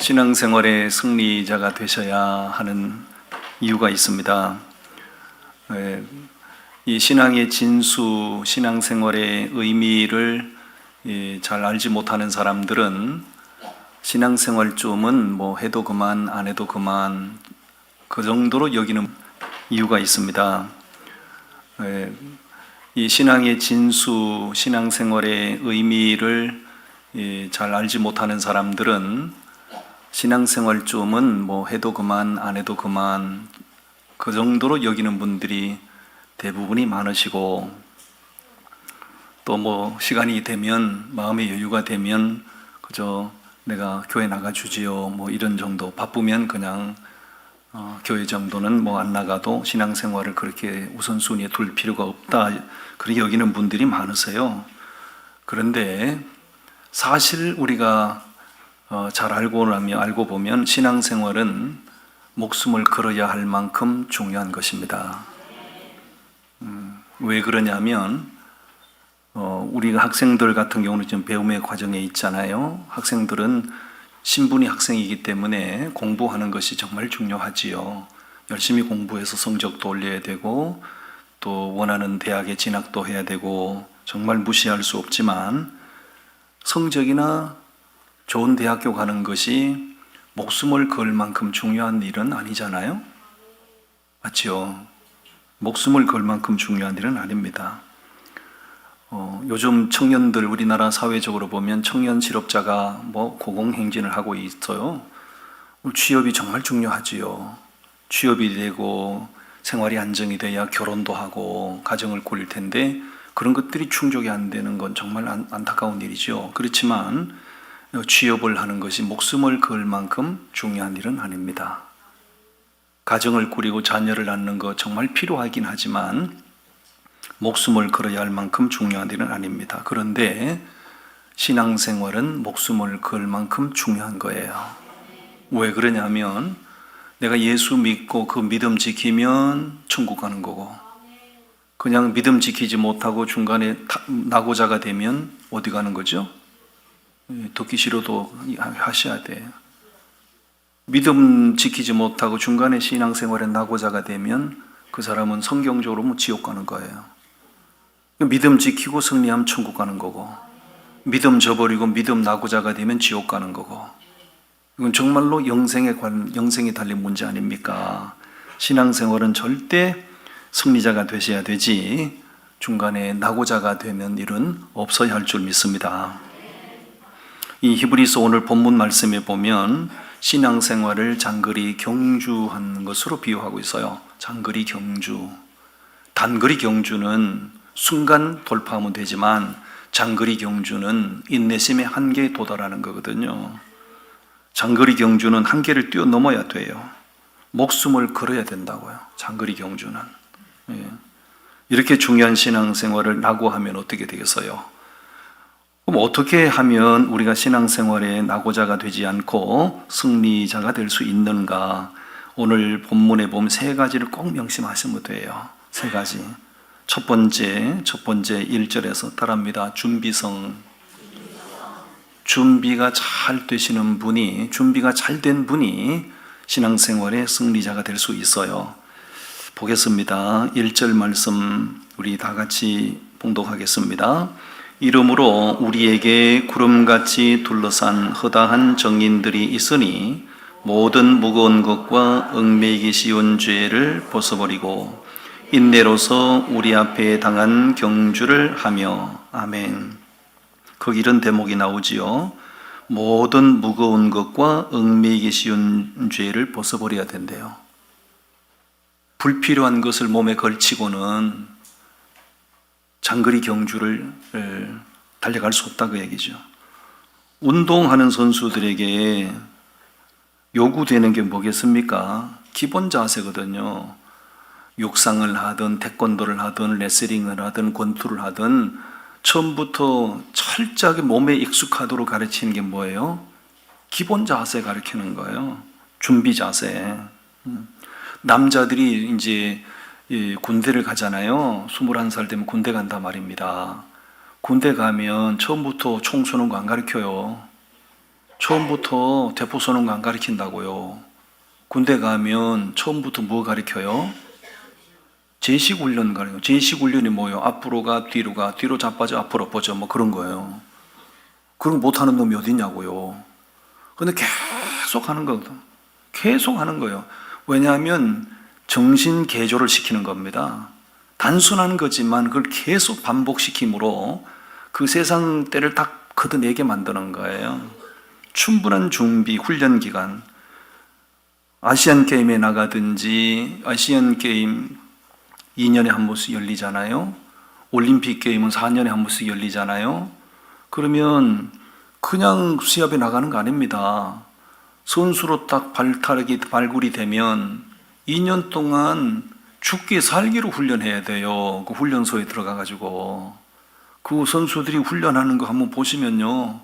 신앙생활의 승리자가 되셔야 하는 이유가 있습니다. 이 신앙의 진수, 신앙생활의 의미를 잘 알지 못하는 사람들은 신앙생활 좀은 뭐 해도 그만, 안 해도 그만, 그 정도로 여기는 이유가 있습니다. 이 신앙의 진수, 신앙생활의 의미를 잘 알지 못하는 사람들은 신앙생활 좀은 뭐 해도 그만, 안 해도 그만, 그 정도로 여기는 분들이 대부분이 많으시고, 또 뭐 시간이 되면, 마음의 여유가 되면 그저 내가 교회 나가주지요, 뭐 이런 정도, 바쁘면 그냥 교회 정도는 뭐 안 나가도 신앙생활을 그렇게 우선순위에 둘 필요가 없다, 그렇게 여기는 분들이 많으세요. 그런데 사실 우리가 잘 알고 보면 신앙생활은 목숨을 걸어야 할 만큼 중요한 것입니다. 왜 그러냐면 우리가 학생들 같은 경우는 지금 배움의 과정에 있잖아요. 학생들은 신분이 학생이기 때문에 공부하는 것이 정말 중요하지요. 열심히 공부해서 성적도 올려야 되고 또 원하는 대학에 진학도 해야 되고, 정말 무시할 수 없지만 성적이나 좋은 대학교 가는 것이 목숨을 걸 만큼 중요한 일은 아니잖아요. 맞죠? 목숨을 걸 만큼 중요한 일은 아닙니다. 요즘 청년들, 우리나라 사회적으로 보면 청년 실업자가 뭐 고공행진을 하고 있어요. 취업이 정말 중요하지요. 취업이 되고 생활이 안정이 돼야 결혼도 하고 가정을 꾸릴 텐데, 그런 것들이 충족이 안 되는 건 정말 안타까운 일이죠. 그렇지만 취업을 하는 것이 목숨을 걸 만큼 중요한 일은 아닙니다. 가정을 꾸리고 자녀를 낳는 것 정말 필요하긴 하지만 목숨을 걸어야 할 만큼 중요한 일은 아닙니다. 그런데 신앙생활은 목숨을 걸 만큼 중요한 거예요. 왜 그러냐면 내가 예수 믿고 그 믿음 지키면 천국 가는 거고, 그냥 믿음 지키지 못하고 중간에 낙오자가 되면 어디 가는 거죠? 듣기 싫어도 하셔야 돼요. 믿음 지키지 못하고 중간에 신앙생활에 낙오자가 되면 그 사람은 성경적으로 뭐 지옥 가는 거예요. 믿음 지키고 승리하면 천국 가는 거고, 믿음 저버리고 믿음 낙오자가 되면 지옥 가는 거고, 이건 정말로 영생에 달린 문제 아닙니까? 신앙생활은 절대 승리자가 되셔야 되지 중간에 낙오자가 되는 일은 없어야 할 줄 믿습니다. 이 히브리서 오늘 본문 말씀에 보면 신앙생활을 장거리 경주하는 것으로 비유하고 있어요. 장거리 경주. 단거리 경주는 순간 돌파하면 되지만 장거리 경주는 인내심의 한계에 도달하는 거거든요. 장거리 경주는 한계를 뛰어넘어야 돼요. 목숨을 걸어야 된다고요. 장거리 경주는. 이렇게 중요한 신앙생활을 낙오하면 어떻게 되겠어요? 그럼 어떻게 하면 우리가 신앙생활에 낙오자가 되지 않고 승리자가 될 수 있는가? 오늘 본문에 보면 세 가지를 꼭 명심하시면 돼요. 세 가지. 첫 번째 1절에서 따라합니다. 준비성. 준비가 잘 되시는 분이, 준비가 잘 된 분이 신앙생활의 승리자가 될 수 있어요. 보겠습니다. 1절 말씀 우리 다 같이 봉독하겠습니다. 이러므로 우리에게 구름같이 둘러싼 허다한 정인들이 있으니 모든 무거운 것과 얽매이기 쉬운 죄를 벗어버리고 인내로서 우리 앞에 당한 경주를 하며. 아멘. 거기 이런 대목이 나오지요. 모든 무거운 것과 얽매이기 쉬운 죄를 벗어버려야 된대요. 불필요한 것을 몸에 걸치고는 장거리 경주를 달려갈 수 없다, 그 얘기죠. 운동하는 선수들에게 요구되는 게 뭐겠습니까? 기본 자세거든요. 육상을 하든 태권도를 하든 레슬링을 하든 권투를 하든 처음부터 철저하게 몸에 익숙하도록 가르치는 게 뭐예요? 기본 자세 가르치는 거예요. 준비 자세. 남자들이 이제 군대를 가잖아요. 21살 되면 군대 간다 말입니다. 군대 가면 처음부터 총 쏘는 거 안 가르쳐요. 처음부터 대포 쏘는 거 안 가르친다고요. 군대 가면 처음부터 뭐 가르쳐요? 제식 훈련 가르쳐요. 제식 훈련이 뭐예요? 앞으로 가, 뒤로 자빠져, 앞으로 퍼져, 뭐 그런 거예요. 그런 거 못하는 놈이 어딨냐고요. 근데 계속 하는 거거든. 계속 하는 거예요. 왜냐하면 정신 개조를 시키는 겁니다. 단순한 거지만 그걸 계속 반복시킴으로 그 세상 때를 딱 걷어내게 만드는 거예요. 충분한 준비, 훈련 기간. 아시안 게임에 나가든지, 아시안 게임 2년에 한 번씩 열리잖아요. 올림픽 게임은 4년에 한 번씩 열리잖아요. 그러면 그냥 시합에 나가는 거 아닙니다. 선수로 딱 발굴이 되면 2년 동안 죽기 살기로 훈련해야 돼요. 그 훈련소에 들어가가지고. 그 선수들이 훈련하는 거 한번 보시면요.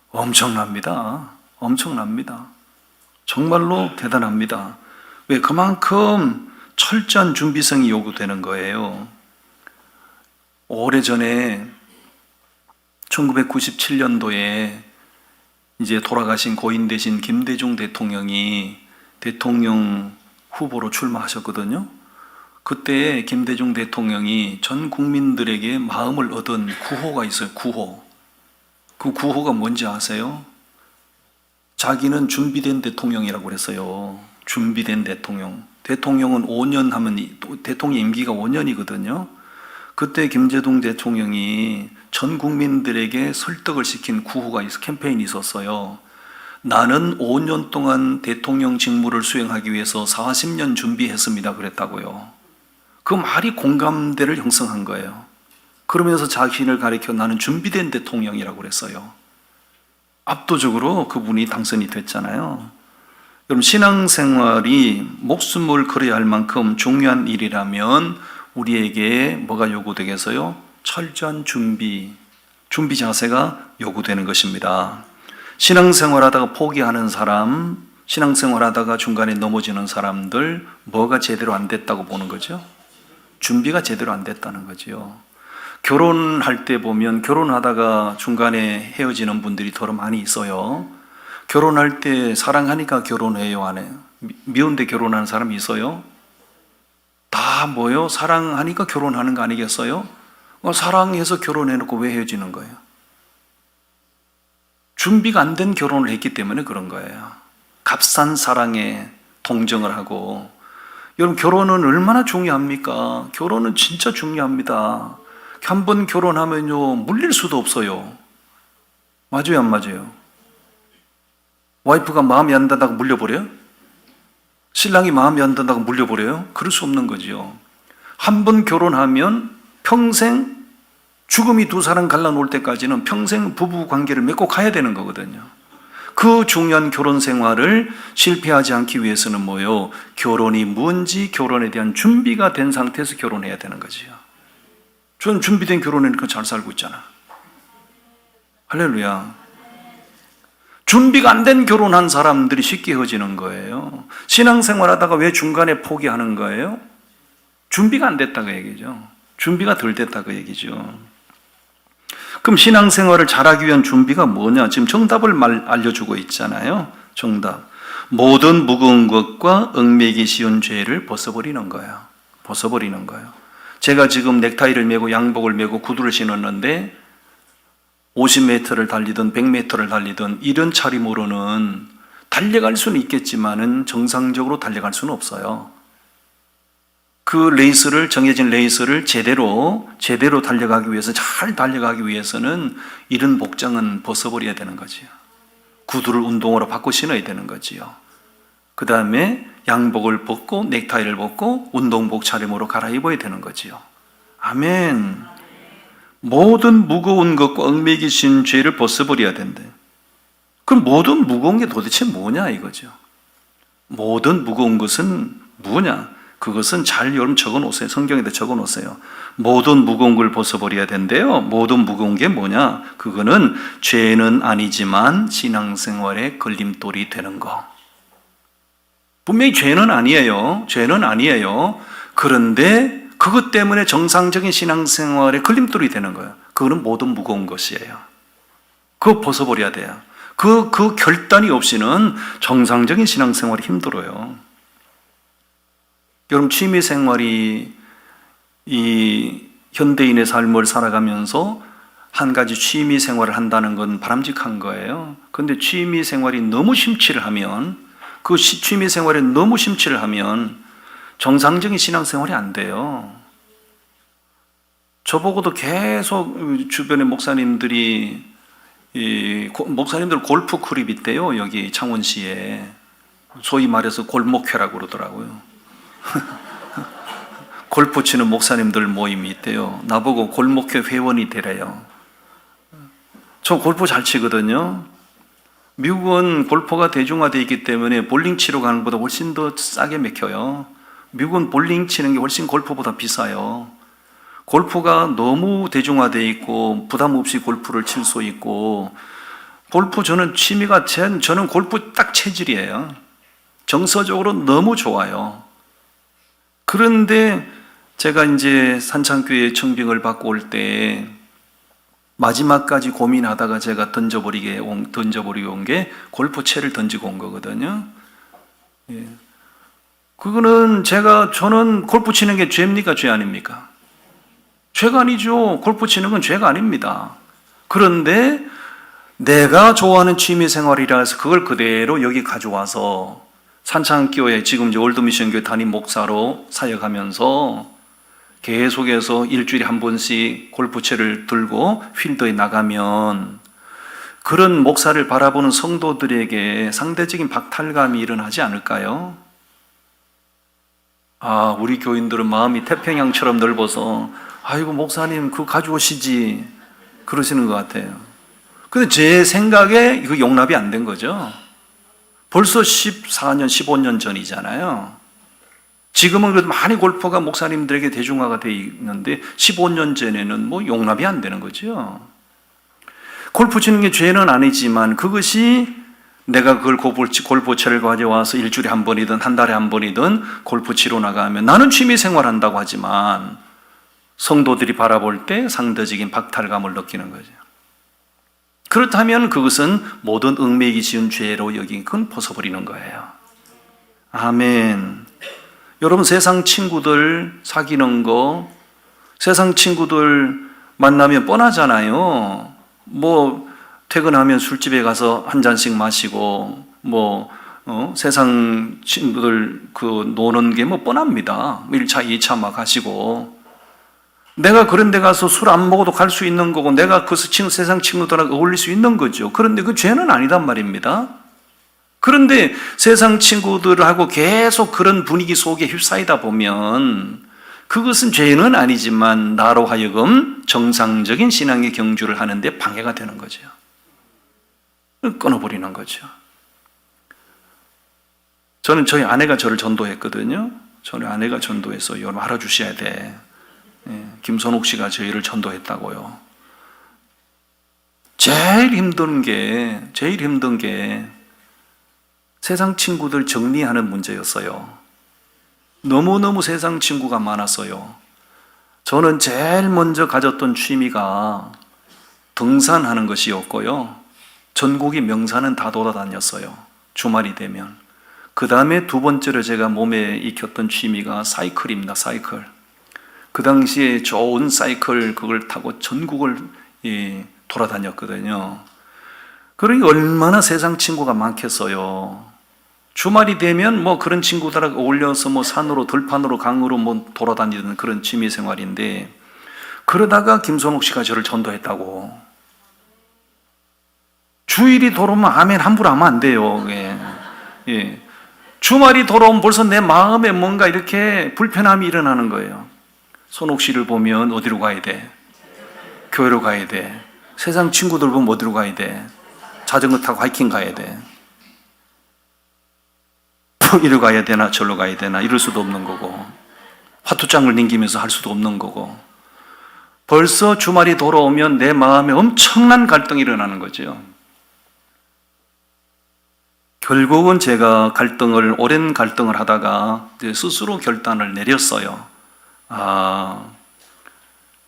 엄청납니다. 엄청납니다. 정말로 대단합니다. 왜? 그만큼 철저한 준비성이 요구되는 거예요. 오래전에 1997년도에 이제 돌아가신 고인 되신 김대중 대통령이 대통령 후보로 출마하셨거든요. 그때 김대중 대통령이 전 국민들에게 마음을 얻은 구호가 있어요. 구호. 그 구호가 뭔지 아세요? 자기는 준비된 대통령이라고 그랬어요. 준비된 대통령. 대통령은 5년 하면 대통령 임기가 5년이거든요. 그때 김대중 대통령이 전 국민들에게 설득을 시킨 구호가 캠페인이 있었어요. 나는 5년 동안 대통령 직무를 수행하기 위해서 40년 준비했습니다. 그랬다고요. 그 말이 공감대를 형성한 거예요. 그러면서 자신을 가리켜 나는 준비된 대통령이라고 그랬어요. 압도적으로 그분이 당선이 됐잖아요. 여러분, 신앙생활이 목숨을 걸어야 할 만큼 중요한 일이라면 우리에게 뭐가 요구되겠어요? 철저한 준비 자세가 요구되는 것입니다. 신앙생활하다가 포기하는 사람, 신앙생활하다가 중간에 넘어지는 사람들, 뭐가 제대로 안 됐다고 보는 거죠? 준비가 제대로 안 됐다는 거죠. 결혼할 때 보면 결혼하다가 중간에 헤어지는 분들이 더 많이 있어요. 결혼할 때 사랑하니까 결혼해요, 안 해요? 미운데 결혼하는 사람이 있어요? 다 뭐요? 사랑하니까 결혼하는 거 아니겠어요? 사랑해서 결혼해놓고 왜 헤어지는 거예요? 준비가 안 된 결혼을 했기 때문에 그런 거예요. 값싼 사랑에 동정을 하고. 여러분, 결혼은 얼마나 중요합니까? 결혼은 진짜 중요합니다. 한 번 결혼하면요, 물릴 수도 없어요. 맞아요, 안 맞아요? 와이프가 마음에 안 든다고 물려버려요? 신랑이 마음에 안 든다고 물려버려요? 그럴 수 없는 거죠. 한 번 결혼하면 평생, 죽음이 두 사람 갈라놓을 때까지는 평생 부부 관계를 맺고 가야 되는 거거든요. 그 중요한 결혼 생활을 실패하지 않기 위해서는 뭐예요? 결혼이 뭔지 결혼에 대한 준비가 된 상태에서 결혼해야 되는 거지요. 저는 준비된 결혼이니까 잘 살고 있잖아. 할렐루야. 준비가 안 된 결혼한 사람들이 쉽게 헤어지는 거예요. 신앙생활 하다가 왜 중간에 포기하는 거예요? 준비가 안 됐다고 얘기죠. 준비가 덜 됐다고 얘기죠. 그럼 신앙생활을 잘하기 위한 준비가 뭐냐? 지금 정답을 알려주고 있잖아요. 정답. 모든 무거운 것과 얽매기 쉬운 죄를 벗어버리는 거예요. 벗어버리는 거예요. 제가 지금 넥타이를 메고 양복을 메고 구두를 신었는데 50m를 달리든 100m를 달리든 이런 차림으로는 달려갈 수는 있겠지만은 정상적으로 달려갈 수는 없어요. 그 레이스를, 정해진 레이스를 제대로 달려가기 위해서, 잘 달려가기 위해서는 이런 복장은 벗어버려야 되는 거지요. 구두를 운동으로 바꿔 신어야 되는 거지요. 그 다음에 양복을 벗고 넥타이를 벗고 운동복 차림으로 갈아입어야 되는 거지요. 아멘. 모든 무거운 것과 얽매기 신 죄를 벗어버려야 된대. 그럼 모든 무거운 게 도대체 뭐냐 이거죠. 모든 무거운 것은 뭐냐? 그것은 잘 여러분 적어놓으세요. 성경에다 적어놓으세요. 모든 무거운 걸 벗어버려야 된대요. 모든 무거운 게 뭐냐? 그거는 죄는 아니지만 신앙생활의 걸림돌이 되는 거. 분명히 죄는 아니에요. 죄는 아니에요. 그런데 그것 때문에 정상적인 신앙생활의 걸림돌이 되는 거예요. 그거는 모든 무거운 것이에요. 그거 벗어버려야 돼요. 그 결단이 없이는 정상적인 신앙생활이 힘들어요. 여러분, 취미생활이 이 현대인의 삶을 살아가면서 한 가지 취미생활을 한다는 건 바람직한 거예요. 그런데 취미생활이 너무 심취를 하면, 그 취미생활에 너무 심취를 하면 정상적인 신앙생활이 안 돼요. 저보고도 계속 주변의 목사님들 골프 클럽이 있대요. 여기 창원시에. 소위 말해서 골목회라고 그러더라고요. 골프 치는 목사님들 모임이 있대요. 나보고 골목회 회원이 되래요. 저 골프 잘 치거든요. 미국은 골프가 대중화되어 있기 때문에 볼링 치러 가는 것보다 훨씬 더 싸게 맥혀요. 미국은 볼링 치는 게 훨씬 골프보다 비싸요. 골프가 너무 대중화되어 있고 부담 없이 골프를 칠 수 있고, 골프 저는 취미가 저는 골프 딱 체질이에요. 정서적으로 너무 좋아요. 그런데 제가 이제 산창교회 청빙을 받고 올 때 마지막까지 고민하다가 제가 던져버리고 온 게 골프채를 던지고 온 거거든요. 예. 그거는 저는 골프 치는 게 죄입니까? 죄 아닙니까? 죄가 아니죠. 골프 치는 건 죄가 아닙니다. 그런데 내가 좋아하는 취미 생활이라 해서 그걸 그대로 여기 가져와서 산창교회, 지금 이제 월드미션교회 담임 목사로 사역하면서 계속해서 일주일에 한 번씩 골프채를 들고 필드에 나가면 그런 목사를 바라보는 성도들에게 상대적인 박탈감이 일어나지 않을까요? 아, 우리 교인들은 마음이 태평양처럼 넓어서 아이고 목사님 그거 가져오시지 그러시는 것 같아요. 근데 제 생각에 이거 용납이 안 된 거죠. 벌써 14년, 15년 전이잖아요. 지금은 그래도 많이 골프가 목사님들에게 대중화가 되어 있는데 15년 전에는 뭐 용납이 안 되는 거죠. 골프 치는 게 죄는 아니지만 그것이 내가 그걸 골프채를 가져와서 일주일에 한 번이든 한 달에 한 번이든 골프 치러 나가면 나는 취미 생활한다고 하지만 성도들이 바라볼 때 상대적인 박탈감을 느끼는 거죠. 그렇다면 그것은 모든 얽매이기 쉬운 죄로 여긴 건 벗어버리는 거예요. 아멘. 여러분, 세상 친구들 사귀는 거, 세상 친구들 만나면 뻔하잖아요. 뭐 퇴근하면 술집에 가서 한 잔씩 마시고 세상 친구들 노는 게 뻔합니다. 1차, 2차 막 하시고, 내가 그런 데 가서 술 안 먹어도 갈 수 있는 거고, 내가 그 세상 친구들하고 어울릴 수 있는 거죠. 그런데 그 죄는 아니단 말입니다. 그런데 세상 친구들하고 계속 그런 분위기 속에 휩싸이다 보면 그것은 죄는 아니지만 나로 하여금 정상적인 신앙의 경주를 하는데 방해가 되는 거죠. 끊어버리는 거죠. 저는 저희 아내가 저를 전도했거든요. 저희 아내가 전도해서 여러분 알아주셔야 돼. 김선옥 씨가 저희를 전도했다고요. 제일 힘든 게 세상 친구들 정리하는 문제였어요. 너무너무 세상 친구가 많았어요. 저는 제일 먼저 가졌던 취미가 등산하는 것이었고요. 전국의 명산은 다 돌아다녔어요. 주말이 되면. 그 다음에 두 번째로 제가 몸에 익혔던 취미가 사이클입니다. 사이클. 그 당시에 좋은 사이클 그걸 타고 전국을 돌아다녔거든요. 그러니 얼마나 세상 친구가 많겠어요. 주말이 되면 그런 친구들하고 어울려서 산으로, 들판으로, 강으로 돌아다니는 그런 취미 생활인데, 그러다가 김선옥 씨가 저를 전도했다고. 주일이 돌아오면 아멘 함부로 하면 안 돼요. 예. 주말이 돌아오면 벌써 내 마음에 뭔가 이렇게 불편함이 일어나는 거예요. 선옥 씨를 보면 어디로 가야 돼? 교회로 가야 돼. 세상 친구들 보면 어디로 가야 돼? 자전거 타고 하이킹 가야 돼. 이리로 가야 되나 저리로 가야 되나 이럴 수도 없는 거고, 화투장을 넘기면서 할 수도 없는 거고, 벌써 주말이 돌아오면 내 마음에 엄청난 갈등이 일어나는 거죠. 결국은 제가 오랜 갈등을 하다가 스스로 결단을 내렸어요.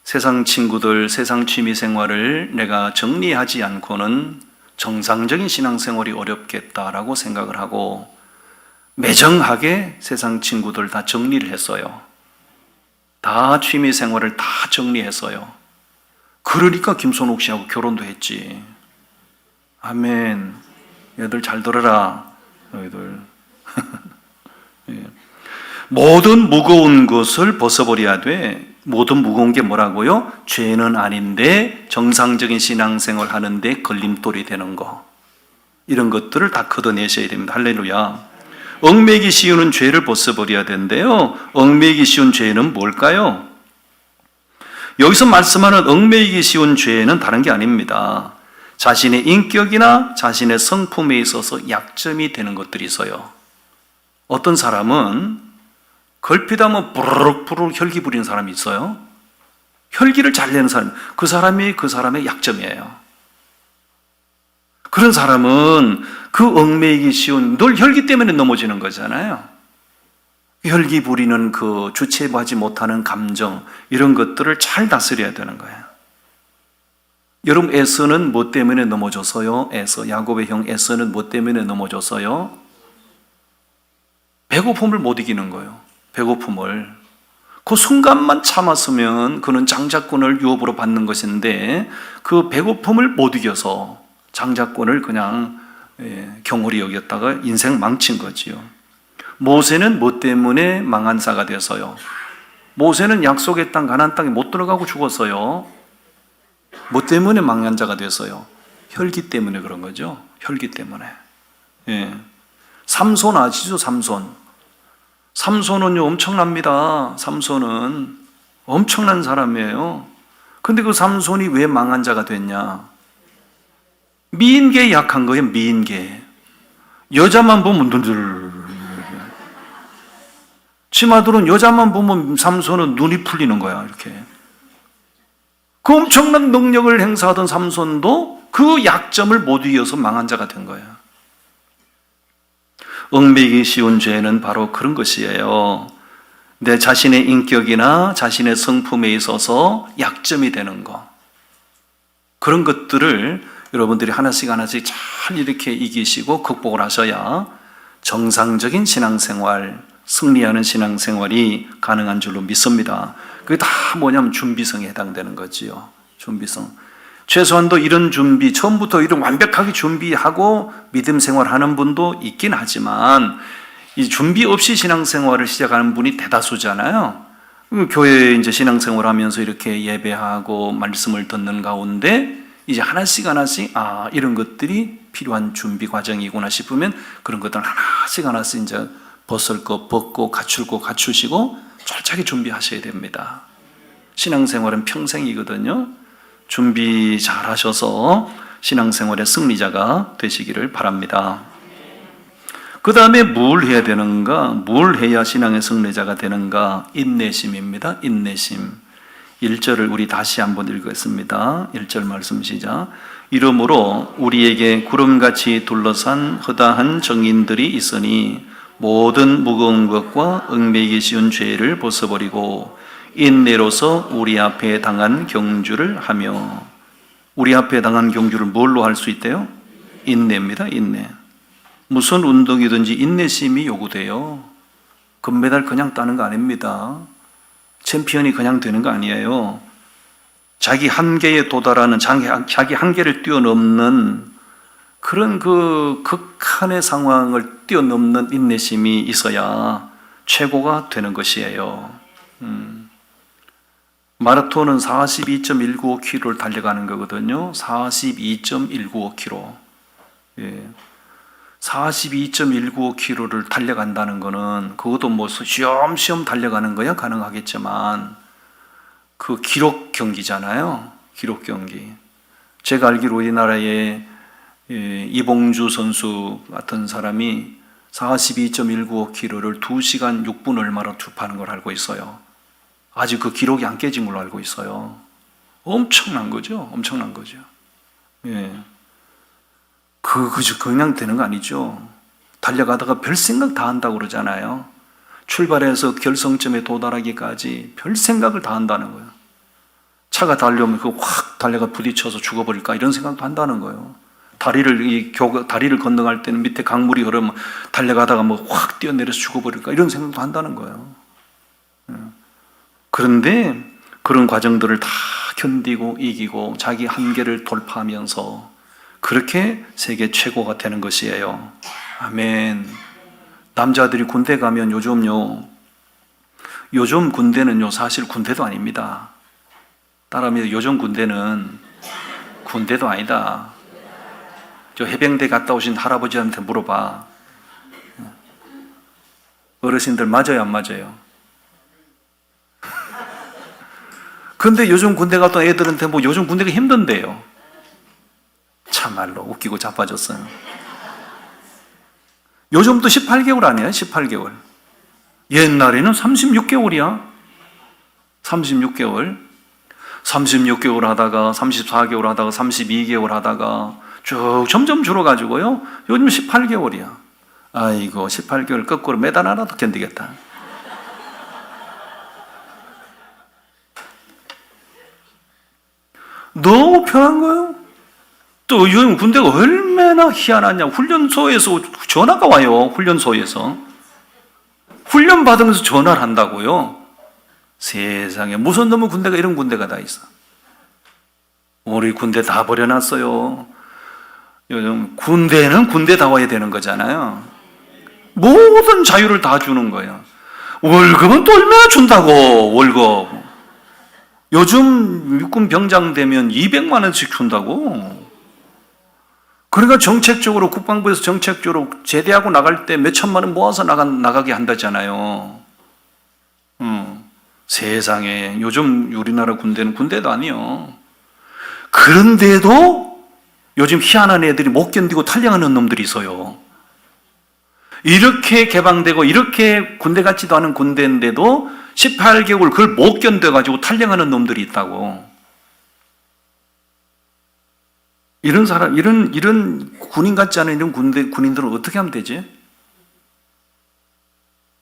세상 친구들, 세상 취미 생활을 내가 정리하지 않고는 정상적인 신앙생활이 어렵겠다라고 생각을 하고 매정하게 세상 친구들 다 정리를 했어요. 다 취미생활을 다 정리했어요. 그러니까 김선옥 씨하고 결혼도 했지. 아멘. 얘들 잘 들어라. 너희들. 예. 모든 무거운 것을 벗어버려야 돼. 모든 무거운 게 뭐라고요? 죄는 아닌데 정상적인 신앙생활 하는데 걸림돌이 되는 거. 이런 것들을 다 걷어내셔야 됩니다. 할렐루야. 얽매이기 쉬운 죄를 벗어버려야 되는데요. 얽매이기 쉬운 죄는 뭘까요? 여기서 말씀하는 얽매이기 쉬운 죄는 다른 게 아닙니다. 자신의 인격이나 자신의 성품에 있어서 약점이 되는 것들이 있어요. 어떤 사람은 걸핏하면 부르륵 혈기 부리는 사람이 있어요. 혈기를 잘 내는 사람, 그 사람이 그 사람의 약점이에요. 그런 사람은 그 얽매이기 쉬운, 늘 혈기 때문에 넘어지는 거잖아요. 혈기 부리는 그 주체하지 못하는 감정, 이런 것들을 잘 다스려야 되는 거예요. 여러분, 에서는 뭐 때문에 넘어졌어요? 에서, 야곱의 형 에서는 뭐 때문에 넘어졌어요? 배고픔을 못 이기는 거예요. 배고픔을. 그 순간만 참았으면 그는 장자권을 유업으로 받는 것인데 그 배고픔을 못 이겨서 장자권을 그냥 경홀히 여겼다가 인생 망친 거지요. 모세는 뭐 때문에 망한 자가 되어서요? 모세는 약속의 땅 가나안 땅에 못 들어가고 죽었어요. 뭐 때문에 망한 자가 됐어요? 혈기 때문에 그런 거죠. 혈기 때문에. 예. 삼손 아시죠? 삼손은요 엄청납니다. 삼손은 엄청난 사람이에요. 근데 그 삼손이 왜 망한 자가 됐냐? 미인계에 약한 거예요. 미인계. 여자만 보면 눈들. 치마들은 여자만 보면 삼손은 눈이 풀리는 거야. 이렇게. 그 엄청난 능력을 행사하던 삼손도 그 약점을 못 이겨서 망한 자가 된 거예요. 얽매이기 쉬운 죄는 바로 그런 것이에요. 내 자신의 인격이나 자신의 성품에 있어서 약점이 되는 것. 그런 것들을 여러분들이 하나씩 하나씩 잘 이렇게 이기시고 극복을 하셔야 정상적인 신앙생활, 승리하는 신앙생활이 가능한 줄로 믿습니다. 그게 다 뭐냐면 준비성에 해당되는 거지요. 준비성. 최소한도 이런 준비, 처음부터 이런 완벽하게 준비하고 믿음 생활하는 분도 있긴 하지만 이 준비 없이 신앙생활을 시작하는 분이 대다수잖아요. 교회에 이제 신앙생활하면서 이렇게 예배하고 말씀을 듣는 가운데 이제 하나씩 이런 것들이 필요한 준비 과정이구나 싶으면 그런 것들 하나씩 이제 벗을 거 벗고 갖출 거 갖추시고 철저하게 준비하셔야 됩니다. 신앙생활은 평생이거든요. 준비 잘 하셔서 신앙생활의 승리자가 되시기를 바랍니다. 그 다음에 뭘 해야 되는가? 뭘 해야 신앙의 승리자가 되는가? 인내심입니다. 인내심. 1절을 우리 다시 한번 읽겠습니다. 1절 말씀 시작. 이러므로 우리에게 구름같이 둘러싼 허다한 정인들이 있으니 모든 무거운 것과 얽매이기 쉬운 죄를 벗어버리고 인내로서 우리 앞에 당한 경주를 하며. 우리 앞에 당한 경주를 뭘로 할 수 있대요? 인내입니다. 인내. 무슨 운동이든지 인내심이 요구돼요. 금메달 그냥 따는 거 아닙니다. 챔피언이 그냥 되는 거 아니에요. 자기 한계에 도달하는, 자기 한계를 뛰어넘는 그런 그 극한의 상황을 뛰어넘는 인내심이 있어야 최고가 되는 것이에요. 마라톤은 42.195km를 달려가는 거거든요. 42.195km. 예. 42.195km를 달려간다는 거는 그것도 뭐 쉬엄쉬엄 달려가는 거야 가능하겠지만 그 기록 경기잖아요. 기록 경기. 제가 알기로 우리나라에 이봉주 선수 같은 사람이 42.195km를 2시간 6분 얼마로 주파는 걸 알고 있어요. 아직 그 기록이 안 깨진 걸로 알고 있어요. 엄청난 거죠. 엄청난 거죠. 예. 그냥 되는 거 아니죠. 달려가다가 별 생각 다 한다고 그러잖아요. 출발해서 결성점에 도달하기까지 별 생각을 다 한다는 거예요. 차가 달려오면 확 달려가 부딪혀서 죽어버릴까 이런 생각도 한다는 거예요. 다리를 건너갈 때는 밑에 강물이 흐르면 달려가다가 뭐 확 뛰어내려서 죽어버릴까 이런 생각도 한다는 거예요. 그런데 그런 과정들을 다 견디고 이기고 자기 한계를 돌파하면서 그렇게 세계 최고가 되는 것이에요. 아멘. 남자들이 군대 가면 요즘 군대는요 사실 군대도 아닙니다. 따라하면 요즘 군대는 군대도 아니다. 저 해병대 갔다 오신 할아버지한테 물어봐. 어르신들 맞아요 안 맞아요? 근데 요즘 군대 갔다 온 애들한테 뭐 요즘 군대가 힘든데요. 참말로 웃기고 자빠졌어요. 요즘도 18개월 아니에요? 18개월. 옛날에는 36개월이야. 36개월 하다가 34개월 하다가 32개월 하다가 쭉 점점 줄어가지고요. 요즘 18개월이야. 아이고 18개월 거꾸로 매달 하나도 견디겠다. 너무 편한 거예요. 또 요즘 군대가 얼마나 희한하냐. 훈련소에서 전화가 와요. 훈련소에서 훈련 받으면서 전화를 한다고요. 세상에 무슨 놈의 군대가 이런 군대가 다 있어. 우리 군대 다 버려놨어요. 요즘 군대는 군대다워야 되는 거잖아요. 모든 자유를 다 주는 거예요. 월급은 또 얼마나 준다고. 월급 요즘 육군 병장 되면 200만 원씩 준다고. 그러니까 정책적으로 국방부에서 정책적으로 제대하고 나갈 때 몇 천만 원 모아서 나가게 한다잖아요. 세상에 요즘 우리나라 군대는 군대도 아니요. 그런데도 요즘 희한한 애들이 못 견디고 탈영하는 놈들이 있어요. 이렇게 개방되고 이렇게 군대 같지도 않은 군대인데도 18개월 그걸 못 견뎌가지고 탈영하는 놈들이 있다고. 이런 사람, 이런 군인 같지 않은 이런 군인들은 어떻게 하면 되지?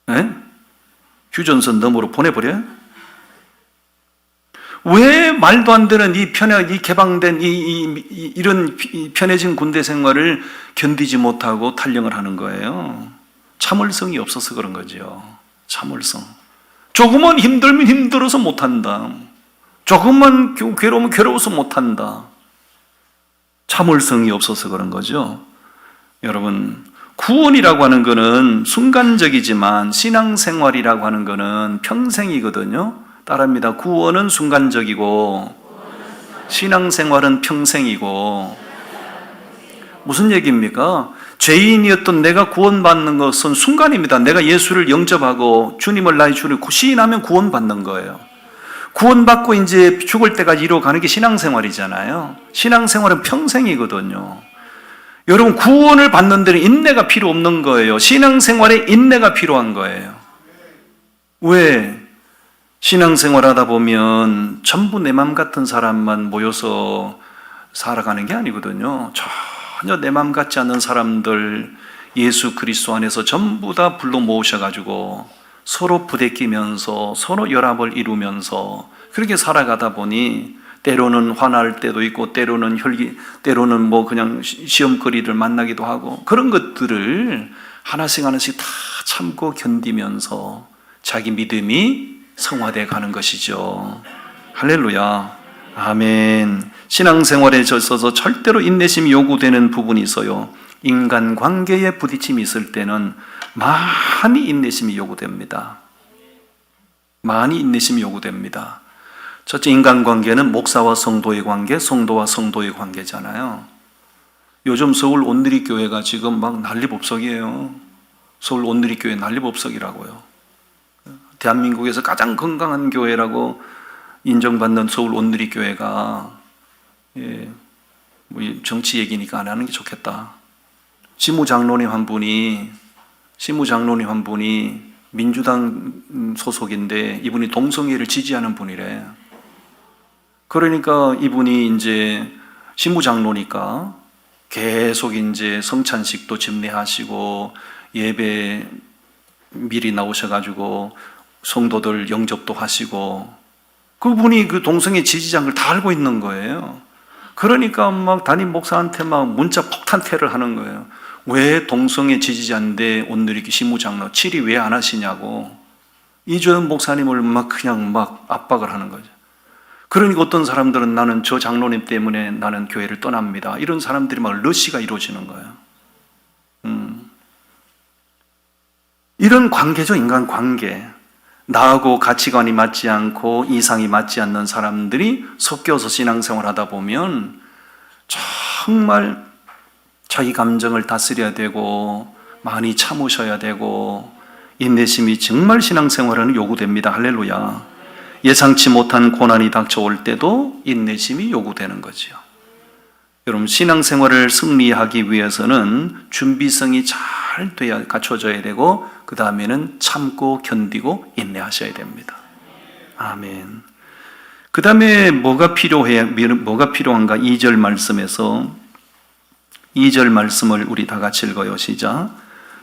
네? 휴전선 너머로 보내버려요? 왜 말도 안 되는 이 개방된 이런 편해진 군대 생활을 견디지 못하고 탈영을 하는 거예요? 참을성이 없어서 그런 거죠. 참을성. 조금만 힘들면 힘들어서 못한다. 조금만 괴로우면 괴로워서 못한다. 참을성이 없어서 그런 거죠. 여러분, 구원이라고 하는 것은 순간적이지만 신앙생활이라고 하는 것은 평생이거든요. 따라합니다. 구원은 순간적이고 신앙생활은 평생이고. 무슨 얘기입니까? 죄인이었던 내가 구원받는 것은 순간입니다. 내가 예수를 영접하고 주님을 나의 주를 시인하면 구원받는 거예요. 구원받고 이제 죽을 때까지 이루어가는 게 신앙생활이잖아요. 신앙생활은 평생이거든요. 여러분, 구원을 받는 데는 인내가 필요 없는 거예요. 신앙생활에 인내가 필요한 거예요. 왜? 신앙생활 하다 보면 전부 내 맘 같은 사람만 모여서 살아가는 게 아니거든요. 전혀 내 맘 같지 않은 사람들 예수 그리스도 안에서 전부 다 불러 모으셔가지고 서로 부대끼면서 서로 연합을 이루면서 그렇게 살아가다 보니 때로는 화날 때도 있고 때로는 뭐 그냥 시험거리를 만나기도 하고 그런 것들을 하나씩 다 참고 견디면서 자기 믿음이 성화되어 가는 것이죠. 할렐루야. 아멘. 신앙생활에 있어서 절대로 인내심이 요구되는 부분이 있어요. 인간관계에 부딪힘이 있을 때는 많이 인내심이 요구됩니다. 많이 인내심이 요구됩니다. 첫째, 인간관계는 목사와 성도의 관계, 성도와 성도의 관계잖아요. 요즘 서울 온누리교회가 지금 막 난리법석이에요. 서울 온누리교회 난리법석이라고요. 대한민국에서 가장 건강한 교회라고 인정받는 서울 온누리교회가 뭐 정치 얘기니까 안 하는 게 좋겠다. 시무장로님 한 분이 민주당 소속인데 이분이 동성애를 지지하는 분이래. 그러니까 이분이 이제 시무장로니까 계속 이제 성찬식도 집례하시고 예배 미리 나오셔가지고 성도들 영접도 하시고 그분이 그 동성애 지지자인 걸 다 알고 있는 거예요. 그러니까 막 담임 목사한테 막 문자 폭탄테를 하는 거예요. 왜 동성애 지지자인데 온누리 시무장로 질의 왜 안 하시냐고. 이조연 목사님을 막 그냥 막 압박을 하는 거죠. 그러니까 어떤 사람들은 나는 저 장로님 때문에 나는 교회를 떠납니다. 이런 사람들이 막 러시가 이루어지는 거예요. 이런 관계죠, 인간 관계. 나하고 가치관이 맞지 않고 이상이 맞지 않는 사람들이 섞여서 신앙생활 하다 보면 정말 자기 감정을 다스려야 되고 많이 참으셔야 되고 인내심이 정말 신앙생활에는 요구됩니다. 할렐루야. 예상치 못한 고난이 닥쳐올 때도 인내심이 요구되는 거죠. 여러분, 신앙생활을 승리하기 위해서는 준비성이 잘 돼야 갖춰져야 되고 그 다음에는 참고 견디고 인내하셔야 됩니다. 아멘. 그 다음에 뭐가 필요한가? 2절 말씀에서 2절 말씀을 우리 다 같이 읽어요. 시작.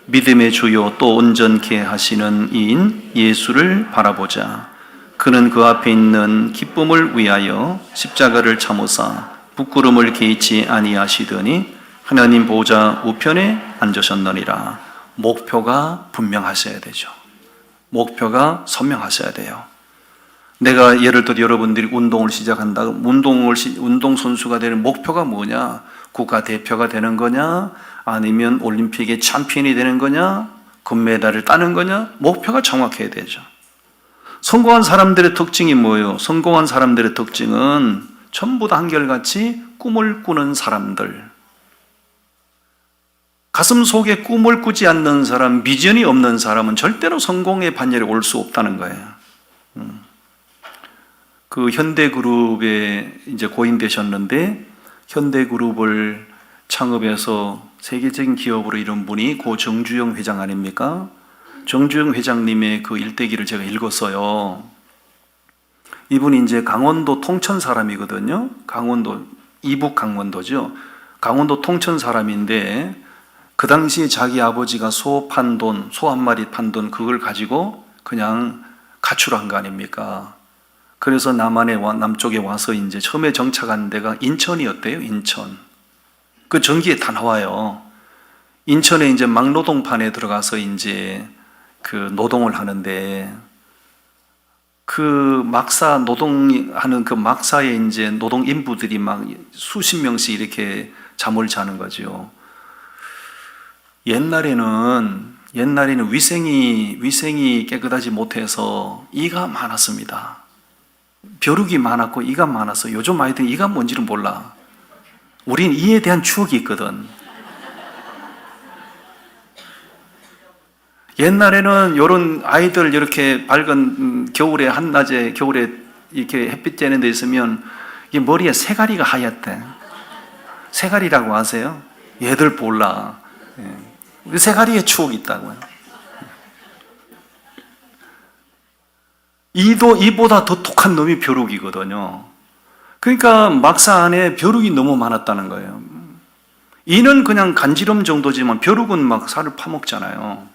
믿음의 주요 또 온전케 하시는 이인 예수를 바라보자. 그는 그 앞에 있는 기쁨을 위하여 십자가를 참으사 부끄러움을 개의치 아니하시더니 하나님 보좌 우편에 앉으셨느니라. 목표가 분명하셔야 되죠. 목표가 선명하셔야 돼요. 내가 예를 들어 여러분들이 운동을 시작한다. 운동선수가 되는 목표가 뭐냐? 국가대표가 되는 거냐? 아니면 올림픽의 챔피언이 되는 거냐? 금메달을 따는 거냐? 목표가 정확해야 되죠. 성공한 사람들의 특징이 뭐예요? 성공한 사람들의 특징은 전부 다 한결같이 꿈을 꾸는 사람들. 가슴 속에 꿈을 꾸지 않는 사람, 비전이 없는 사람은 절대로 성공의 반열에 올 수 없다는 거예요. 그 현대그룹에 이제 고인되셨는데 현대그룹을 창업해서 세계적인 기업으로 이룬 분이 고 정주영 회장 아닙니까? 정주영 회장님의 그 일대기를 제가 읽었어요. 이분이 이제 강원도 통천 사람이거든요. 강원도, 이북 강원도죠. 강원도 통천 사람인데 그 당시에 자기 아버지가 소 한 마리 판 돈 그걸 가지고 그냥 가출한 거 아닙니까? 그래서 남쪽에 와서 이제 처음에 정착한 데가 인천이었대요, 인천. 그 전기에 다 나와요. 인천에 이제 막노동판에 들어가서 이제 그 노동을 하는데 그 막사 노동하는 그 막사에 이제 노동 인부들이 막 수십 명씩 이렇게 잠을 자는 거죠. 옛날에는 위생이 깨끗하지 못해서 이가 많았습니다. 벼룩이 많았고 이가 많았어. 요즘 아이들은 이가 뭔지는 몰라. 우린 이에 대한 추억이 있거든. 옛날에는 이런 아이들 이렇게 밝은 겨울에 한낮에 겨울에 이렇게 햇빛 쬐는 데 있으면 이 머리에 새가리가 하얗대. 새가리라고 아세요? 얘들 몰라. 새가리의 추억이 있다고요. 이보다 더 독한 놈이 벼룩이거든요. 그러니까 막사 안에 벼룩이 너무 많았다는 거예요. 이는 그냥 간지럼 정도지만 벼룩은 막 살을 파먹잖아요.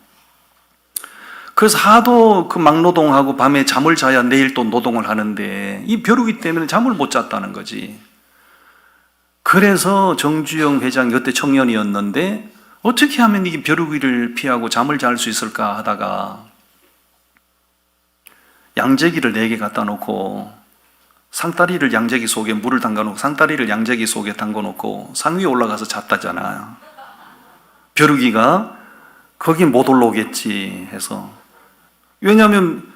그래서 하도 그 막노동하고 밤에 잠을 자야 내일 또 노동을 하는데 이 벼룩이 때문에 잠을 못 잤다는 거지. 그래서 정주영 회장이 그때 청년이었는데 어떻게 하면 이 벼룩이를 피하고 잠을 잘 수 있을까 하다가 양재기를 4개 갖다 놓고 상다리를 양재기 속에 물을 담가놓고 상다리를 양재기 속에 담가놓고 상 위에 올라가서 잤다잖아요. 벼룩이가 거기 못 올라오겠지 해서. 왜냐하면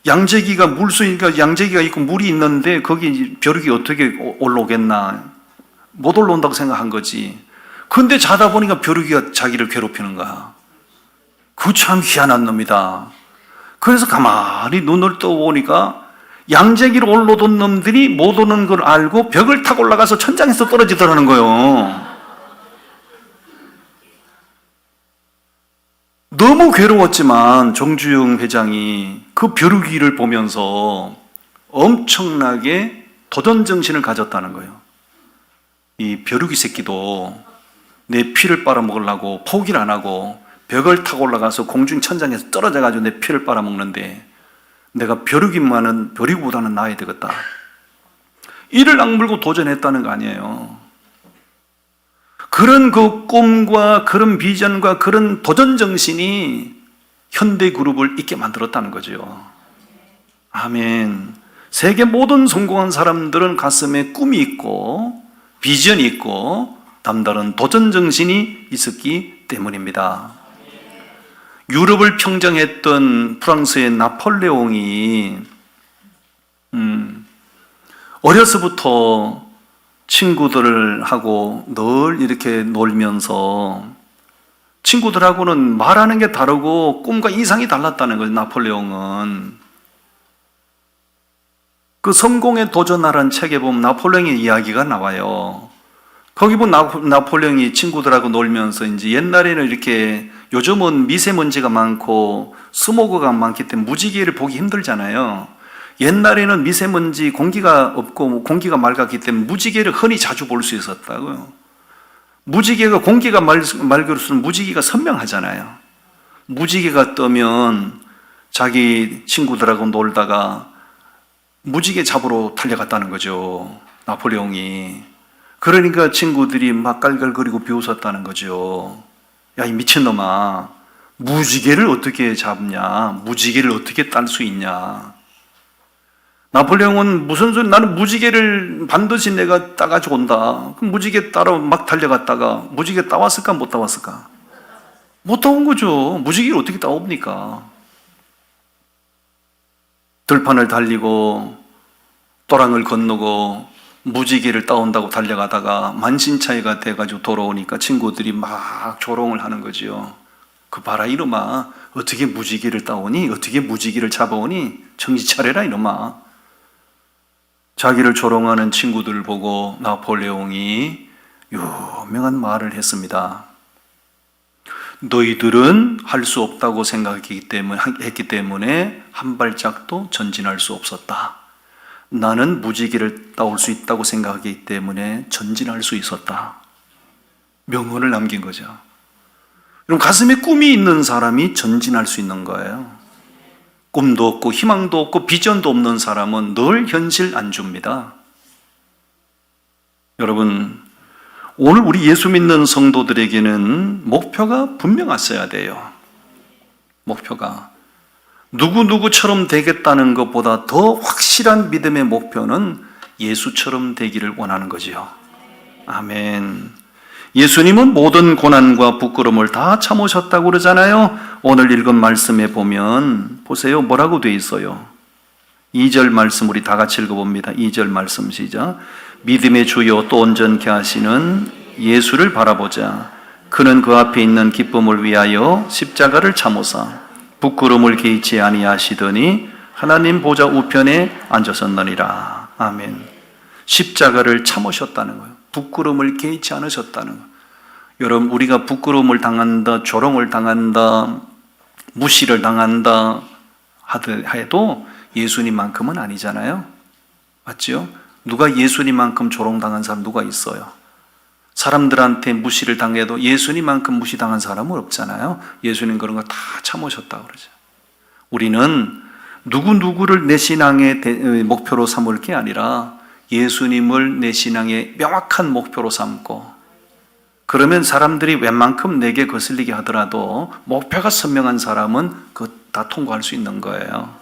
양재기가 물수니까 양재기가 있고 물이 있는데 거기 벼룩이 어떻게 올라오겠나. 못 올라온다고 생각한 거지. 근데 자다 보니까 벼룩이가 자기를 괴롭히는 거야. 그 참 희한한 놈이다. 그래서 가만히 눈을 떠보니까 양재기로 올라오던 놈들이 못 오는 걸 알고 벽을 타고 올라가서 천장에서 떨어지더라는 거예요. 너무 괴로웠지만 정주영 회장이 그 벼룩이를 보면서 엄청나게 도전정신을 가졌다는 거예요. 이 벼룩이 새끼도 내 피를 빨아먹으려고 포기를 안 하고 벽을 타고 올라가서 공중 천장에서 떨어져가지고 내 피를 빨아먹는데 내가 벼룩보다는 나아야 되겠다. 이를 악물고 도전했다는 거 아니에요. 그런 그 꿈과 그런 비전과 그런 도전 정신이 현대그룹을 있게 만들었다는 거죠. 아멘. 세계 모든 성공한 사람들은 가슴에 꿈이 있고 비전이 있고 남다른 도전 정신이 있었기 때문입니다. 유럽을 평정했던 프랑스의 나폴레옹이 어려서부터 친구들하고 늘 이렇게 놀면서 친구들하고는 말하는 게 다르고 꿈과 이상이 달랐다는 거예요. 나폴레옹은 그 성공에 도전하라는 책에 보면 나폴레옹의 이야기가 나와요. 거기 보면 나폴레옹이 친구들하고 놀면서 이제 옛날에는 이렇게 요즘은 미세먼지가 많고 스모그가 많기 때문에 무지개를 보기 힘들잖아요. 옛날에는 미세먼지 공기가 없고 공기가 맑았기 때문에 무지개를 흔히 자주 볼 수 있었다고요. 무지개가 공기가 맑을수록 무지개가 선명하잖아요. 무지개가 뜨면 자기 친구들하고 놀다가 무지개 잡으러 달려갔다는 거죠. 나폴레옹이. 그러니까 친구들이 막 깔깔거리고 비웃었다는 거죠. 야, 이 미친놈아. 무지개를 어떻게 잡냐? 무지개를 어떻게 딸 수 있냐? 나폴레옹은 무슨 소리, 나는 무지개를 반드시 내가 따가지고 온다. 그럼 무지개 따러 막 달려갔다가 무지개 따왔을까 못 따왔을까? 못 따온 거죠. 무지개를 어떻게 따옵니까? 들판을 달리고 또랑을 건너고 무지개를 따온다고 달려가다가 만신차이가 돼가지고 돌아오니까 친구들이 막 조롱을 하는 거지요. 그 봐라 이놈아, 어떻게 무지개를 따오니? 어떻게 무지개를 잡아오니? 정신 차려라 이놈아. 자기를 조롱하는 친구들을 보고 나폴레옹이 유명한 말을 했습니다. 너희들은 할 수 없다고 생각했기 때문에 한 발짝도 전진할 수 없었다. 나는 무지개를 따올 수 있다고 생각하기 때문에 전진할 수 있었다. 명언을 남긴 거죠. 그럼 가슴에 꿈이 있는 사람이 전진할 수 있는 거예요. 꿈도 없고 희망도 없고 비전도 없는 사람은 늘 현실 안주입니다. 여러분, 오늘 우리 예수 믿는 성도들에게는 목표가 분명했어야 돼요. 목표가. 누구누구처럼 되겠다는 것보다 더 확실한 믿음의 목표는 예수처럼 되기를 원하는 거지요. 아멘. 예수님은 모든 고난과 부끄러움을 다 참으셨다고 그러잖아요. 오늘 읽은 말씀에 보면 보세요. 뭐라고 돼 있어요? 2절 말씀 우리 다 같이 읽어봅니다. 2절 말씀 시작. 믿음의 주요 또 온전케 하시는 예수를 바라보자. 그는 그 앞에 있는 기쁨을 위하여 십자가를 참으사 부끄러움을 개의치 아니하시더니 하나님 보좌 우편에 앉으셨느니라. 아멘. 십자가를 참으셨다는 거예요. 부끄러움을 개의치 않으셨다는 거예요. 여러분, 우리가 부끄러움을 당한다, 조롱을 당한다, 무시를 당한다 해도 예수님만큼은 아니잖아요. 맞죠? 누가 예수님만큼 조롱당한 사람 누가 있어요? 사람들한테 무시를 당해도 예수님만큼 무시당한 사람은 없잖아요. 예수님 그런 거 다 참으셨다고 그러죠. 우리는 누구를 내 신앙의 목표로 삼을 게 아니라 예수님을 내 신앙의 명확한 목표로 삼고, 그러면 사람들이 웬만큼 내게 거슬리게 하더라도 목표가 선명한 사람은 그거 다 통과할 수 있는 거예요.